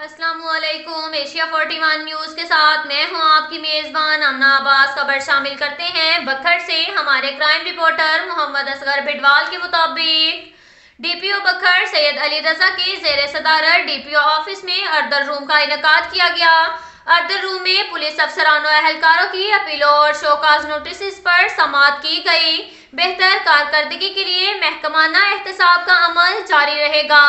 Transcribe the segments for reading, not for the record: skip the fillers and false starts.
السلام علیکم۔ Asia 41 news کے ساتھ میں ہوں آپ کی میزبان امنا عباس۔ خبر شامل کرتے ہیں بکھر سے ہمارے کرائم رپورٹر محمد اصغر بھٹوال کے مطابق ڈی پی او بکھر سید علی رضا کی زیر صدارت ڈی پی او آفس میں اردر روم کا انعقاد کیا گیا۔ اردر روم میں پولیس افسران و اہلکاروں کی اپیلوں اور شوکاز نوٹسز پر سماعت کی گئی۔ بہتر کارکردگی کے لیے محکمانہ احتساب کا عمل جاری رہے گا۔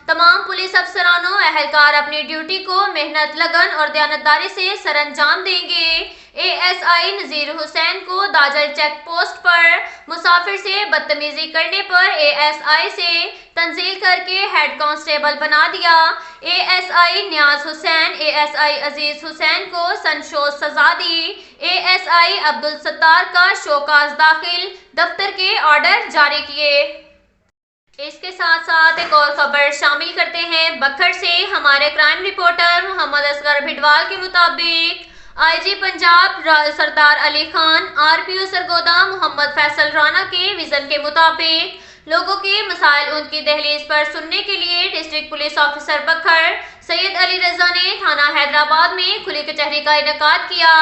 تمام پولیس افسران و اہلکار اپنی ڈیوٹی کو محنت، لگن اور دیانتداری سے سر انجام دیں گے۔ اے ایس آئی نذیر حسین کو داجل چیک پوسٹ پر مسافر سے بدتمیزی کرنے پر اے ایس آئی سے تنزیل کر کے ہیڈ کانسٹیبل بنا دیا۔ A S I Niaz Hussain, A S I عزیز حسین کو سنشوز سزا دی۔ اے ایس آئی عبدالستار کا شوکاز داخل دفتر کے آرڈر جاری کیے۔ اس کے ساتھ ساتھ ایک اور خبر شامل کرتے ہیں بکھر سے ہمارے کرائم رپورٹر محمد اصغر بھٹوال کے مطابق آئی جی پنجاب سردار علی خان، آر پی او سرگودا محمد فیصل رانا کے وژن کے مطابق لوگوں کے مسائل ان کی دہلیز پر سننے کے لیے ڈسٹرکٹ پولیس آفیسر بکھر سید علی رضا نے تھانہ حیدرآباد میں کھلی کچہری کا انعقاد کیا۔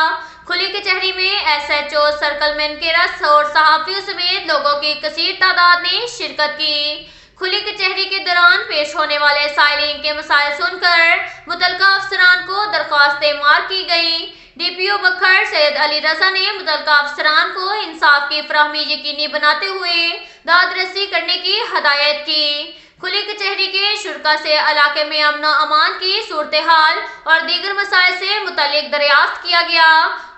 کھلی کچہری میں ایس ایچ او سرکل مینکیرس اور صحافیوں سمیت لوگوں کی کثیر تعداد نے شرکت کی۔ کھلی کچہری کے دوران پیش ہونے والے سائلین کے مسائل سن کر متعلقہ افسران کو درخواستیں مار کی گئیں۔ ڈی پی او بکھر سید علی رضا نے متعلقہ افسران کو انصاف کی فراہمی یقینی بناتے ہوئے داد رسی کرنے کی ہدایت کی۔ کھلی کچہری کے شرکاء سے علاقے میں امن و امان کی صورتحال اور دیگر مسائل سے متعلق دریافت کیا گیا۔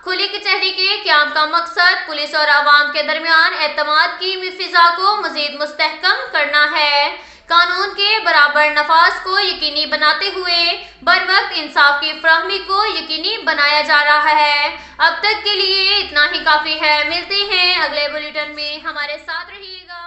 کھلی کچہری کے قیام کا مقصد پولیس اور عوام کے درمیان اعتماد کی فضا کو مزید مستحکم کرنا ہے۔ قانون کے برابر نفاذ کو یقینی بناتے ہوئے بروقت انصاف کی فراہمی کو یقینی بنایا جا رہا ہے۔ اب تک کے لیے اتنا ہی کافی ہے۔ ملتے ہیں اگلے بلیٹن میں، ہمارے ساتھ رہیے گا۔